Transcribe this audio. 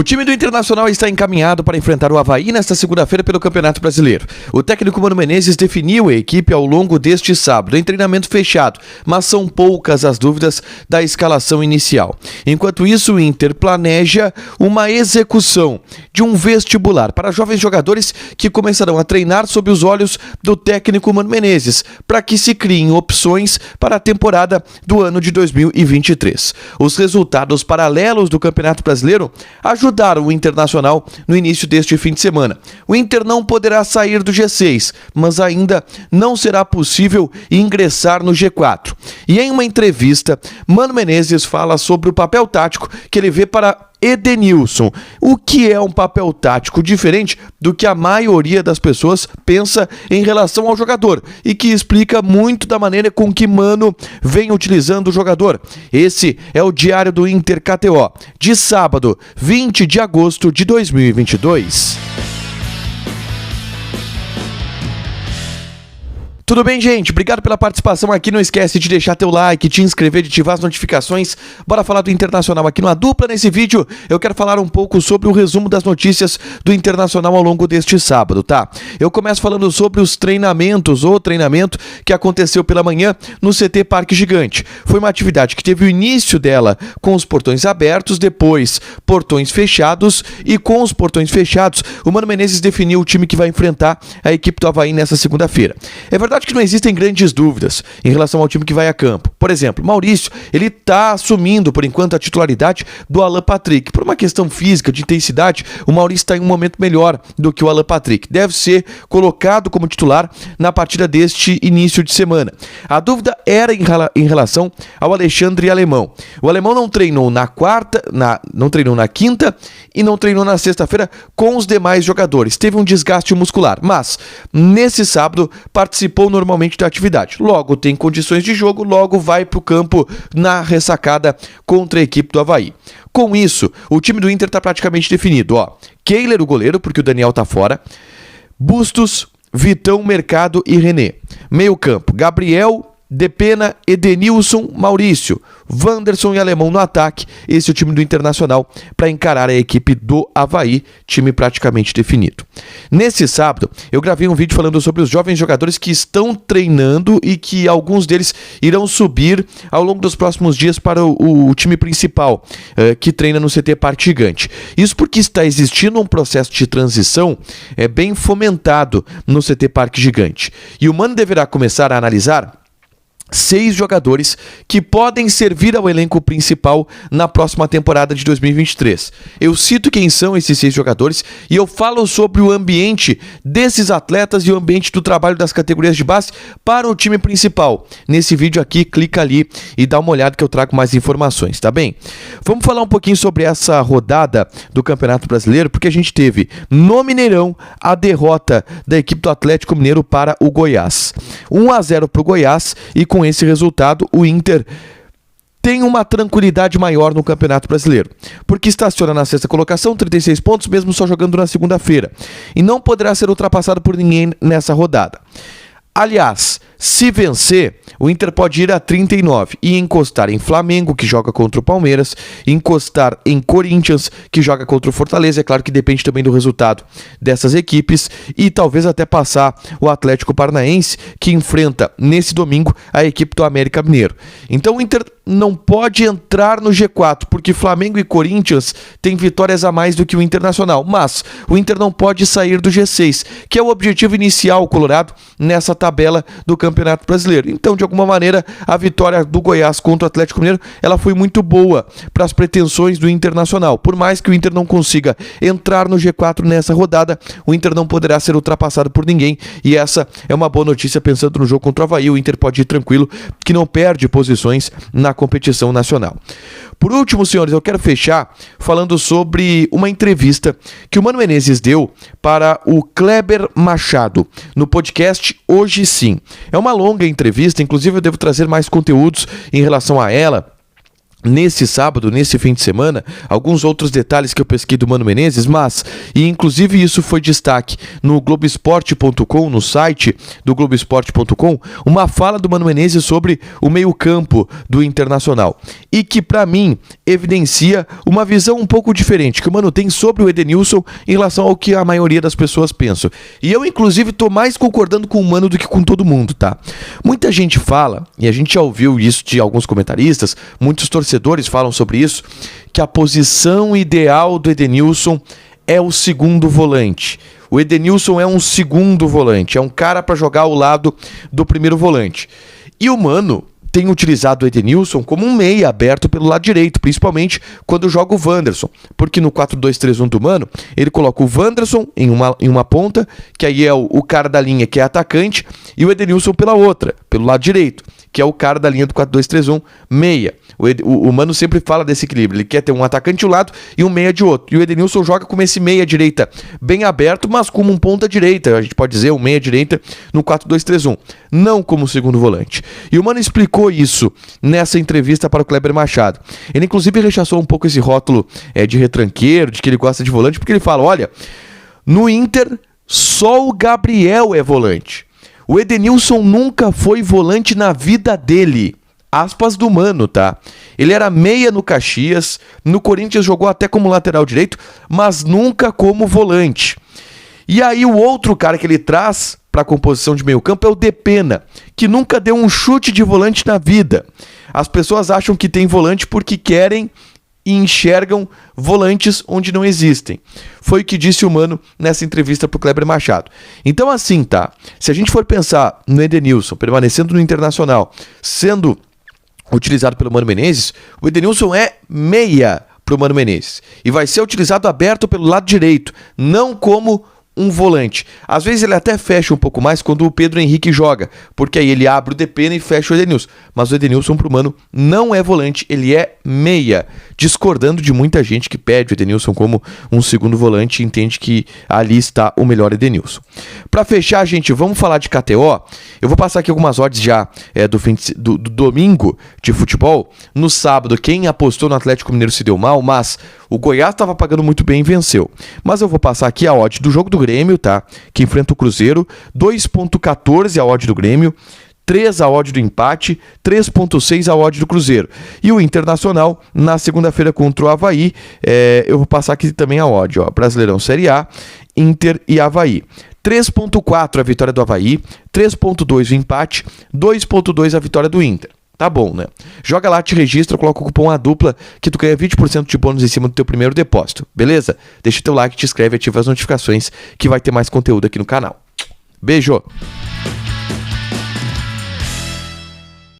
O time do Internacional está encaminhado para enfrentar o Avaí nesta segunda-feira pelo Campeonato Brasileiro. O técnico Mano Menezes definiu a equipe ao longo deste sábado em treinamento fechado, mas são poucas as dúvidas da escalação inicial. Enquanto isso, o Inter planeja uma execução de um vestibular para jovens jogadores que começarão a treinar sob os olhos do técnico Mano Menezes, para que se criem opções para a temporada do ano de 2023. Os resultados paralelos do Campeonato Brasileiro ajudaram o Internacional no início deste fim de semana. O Inter não poderá sair do G6, mas ainda não será possível ingressar no G4. E em uma entrevista, Mano Menezes fala sobre o papel tático que ele vê para Edenilson, o que é um papel tático diferente do que a maioria das pessoas pensa em relação ao jogador e que explica muito da maneira com que Mano vem utilizando o jogador. Esse é o Diário do Inter KTO, de sábado, 20 de agosto de 2022. Tudo bem, gente? Obrigado pela participação aqui. Não esquece de deixar teu like, te inscrever, de ativar as notificações. Bora falar do Internacional aqui numa dupla. Nesse vídeo, eu quero falar um pouco sobre o resumo das notícias do Internacional ao longo deste sábado, tá? Eu começo falando sobre os treinamentos, o treinamento que aconteceu pela manhã no CT Parque Gigante. Foi uma atividade que teve o início dela com os portões abertos, depois portões fechados, e com os portões fechados, o Mano Menezes definiu o time que vai enfrentar a equipe do Avaí nessa segunda-feira. É verdade que não existem grandes dúvidas em relação ao time que vai a campo. Por exemplo, Maurício, ele está assumindo por enquanto a titularidade do Alan Patrick. Por uma questão física, de intensidade, o Maurício está em um momento melhor do que o Alan Patrick. Deve ser colocado como titular na partida deste início de semana. A dúvida era em relação ao Alexandre Alemão. O Alemão não treinou não treinou na quinta e não treinou na sexta-feira com os demais jogadores. Teve um desgaste muscular, mas nesse sábado participou normalmente da atividade. Logo tem condições de jogo, logo vai para o campo na ressacada contra a equipe do Avaí. Com isso, o time do Inter está praticamente definido. Kehler, o goleiro, porque o Daniel tá fora. Bustos, Vitão, Mercado e René. Meio campo, Gabriel, Depena, Edenilson, Maurício, Wanderson e Alemão no ataque. Esse é o time do Internacional para encarar a equipe do Avaí, time praticamente definido. Nesse sábado, eu gravei um vídeo falando sobre os jovens jogadores que estão treinando e que alguns deles irão subir ao longo dos próximos dias para o time principal, que treina no CT Parque Gigante. Isso porque está existindo um processo de transição bem fomentado no CT Parque Gigante. E o Mano deverá começar a analisar 6 jogadores que podem servir ao elenco principal na próxima temporada de 2023. Eu cito quem são esses 6 jogadores e eu falo sobre o ambiente desses atletas e o ambiente do trabalho das categorias de base para o time principal. Nesse vídeo aqui, clica ali e dá uma olhada que eu trago mais informações, tá bem? Vamos falar um pouquinho sobre essa rodada do Campeonato Brasileiro, porque a gente teve no Mineirão a derrota da equipe do Atlético Mineiro para o Goiás. 1-0 para o Goiás, e com esse resultado o Inter tem uma tranquilidade maior no Campeonato Brasileiro, porque estaciona na sexta colocação, 36 pontos, mesmo só jogando na segunda-feira, e não poderá ser ultrapassado por ninguém nessa rodada. Aliás, se vencer, o Inter pode ir a 39 e encostar em Flamengo, que joga contra o Palmeiras, encostar em Corinthians, que joga contra o Fortaleza. É claro que depende também do resultado dessas equipes, e talvez até passar o Atlético Paranaense, que enfrenta nesse domingo a equipe do América Mineiro. Então o Inter não pode entrar no G4, porque Flamengo e Corinthians têm vitórias a mais do que o Internacional, mas o Inter não pode sair do G6, que é o objetivo inicial colorado nessa tabela do Campeonato Brasileiro. Então, de alguma maneira, a vitória do Goiás contra o Atlético Mineiro, ela foi muito boa para as pretensões do Internacional. Por mais que o Inter não consiga entrar no G4 nessa rodada, o Inter não poderá ser ultrapassado por ninguém, e essa é uma boa notícia pensando no jogo contra o Avaí. O Inter pode ir tranquilo, que não perde posições na competição nacional. Por último, senhores, eu quero fechar falando sobre uma entrevista que o Mano Menezes deu para o Kleber Machado no podcast Hoje Sim. É uma longa entrevista, inclusive eu devo trazer mais conteúdos em relação a ela nesse sábado, nesse fim de semana, alguns outros detalhes que eu pesquei do Mano Menezes, mas, e inclusive isso foi destaque no Globoesporte.com, no site do Globoesporte.com, uma fala do Mano Menezes sobre o meio-campo do Internacional, e que para mim evidencia uma visão um pouco diferente que o Mano tem sobre o Edenilson em relação ao que a maioria das pessoas pensa. E eu inclusive tô mais concordando com o Mano do que com todo mundo, tá? Muita gente fala, e a gente já ouviu isso de alguns comentaristas, muitos torcedores falam sobre isso, que a posição ideal do Edenilson é o segundo volante. O Edenilson é um segundo volante, é um cara para jogar ao lado do primeiro volante. E o Mano tem utilizado o Edenilson como um meia aberto pelo lado direito, principalmente quando joga o Wanderson, porque no 4-2-3-1 do Mano, ele coloca o Wanderson em uma ponta, que aí é o cara da linha que é atacante, e o Edenilson pela outra, pelo lado direito, que é o cara da linha do 4-2-3-1, meia. O Mano sempre fala desse equilíbrio, ele quer ter um atacante de um lado e um meia de outro, e o Edenilson joga como esse meia direita bem aberto, mas como um ponta direita, a gente pode dizer um meia direita no 4-2-3-1, não como segundo volante. E o Mano explicou isso nessa entrevista para o Kleber Machado. Ele inclusive rechaçou um pouco esse rótulo de retranqueiro, de que ele gosta de volante, porque ele fala, olha, no Inter só o Gabriel é volante. O Edenilson nunca foi volante na vida dele. Aspas do Mano, tá? Ele era meia no Caxias, no Corinthians jogou até como lateral direito, mas nunca como volante. E aí o outro cara que ele traz para a composição de meio campo é o Depena, que nunca deu um chute de volante na vida. As pessoas acham que tem volante porque querem e enxergam volantes onde não existem. Foi o que disse o Mano nessa entrevista pro Kleber Machado. Então assim, tá? Se a gente for pensar no Edenilson, permanecendo no Internacional, sendo utilizado pelo Mano Menezes, o Edenilson é meia pro Mano Menezes. E vai ser utilizado aberto pelo lado direito, não como um volante. Às vezes ele até fecha um pouco mais quando o Pedro Henrique joga, porque aí ele abre o Depena e fecha o Edenilson. Mas o Edenilson pro Mano não é volante, ele é meia, discordando de muita gente que pede o Edenilson como um segundo volante e entende que ali está o melhor Edenilson. Para fechar, gente, vamos falar de KTO. Eu vou passar aqui algumas odds já do domingo de futebol. No sábado, quem apostou no Atlético Mineiro se deu mal, mas o Goiás estava pagando muito bem e venceu. Mas eu vou passar aqui a odd do jogo do Grêmio, tá? Que enfrenta o Cruzeiro, 2.14 a odd do Grêmio, 3 a odd do empate, 3.6 a odd do Cruzeiro. E o Internacional, na segunda-feira contra o Avaí, eu vou passar aqui também a odd, ó, Brasileirão Série A, Inter e Avaí. 3.4 a vitória do Avaí, 3.2 o empate, 2.2 a vitória do Inter. Tá bom, né? Joga lá, te registra, coloca o cupom ADUPLA que tu ganha 20% de bônus em cima do teu primeiro depósito, beleza? Deixa teu like, te inscreve, ativa as notificações que vai ter mais conteúdo aqui no canal. Beijo!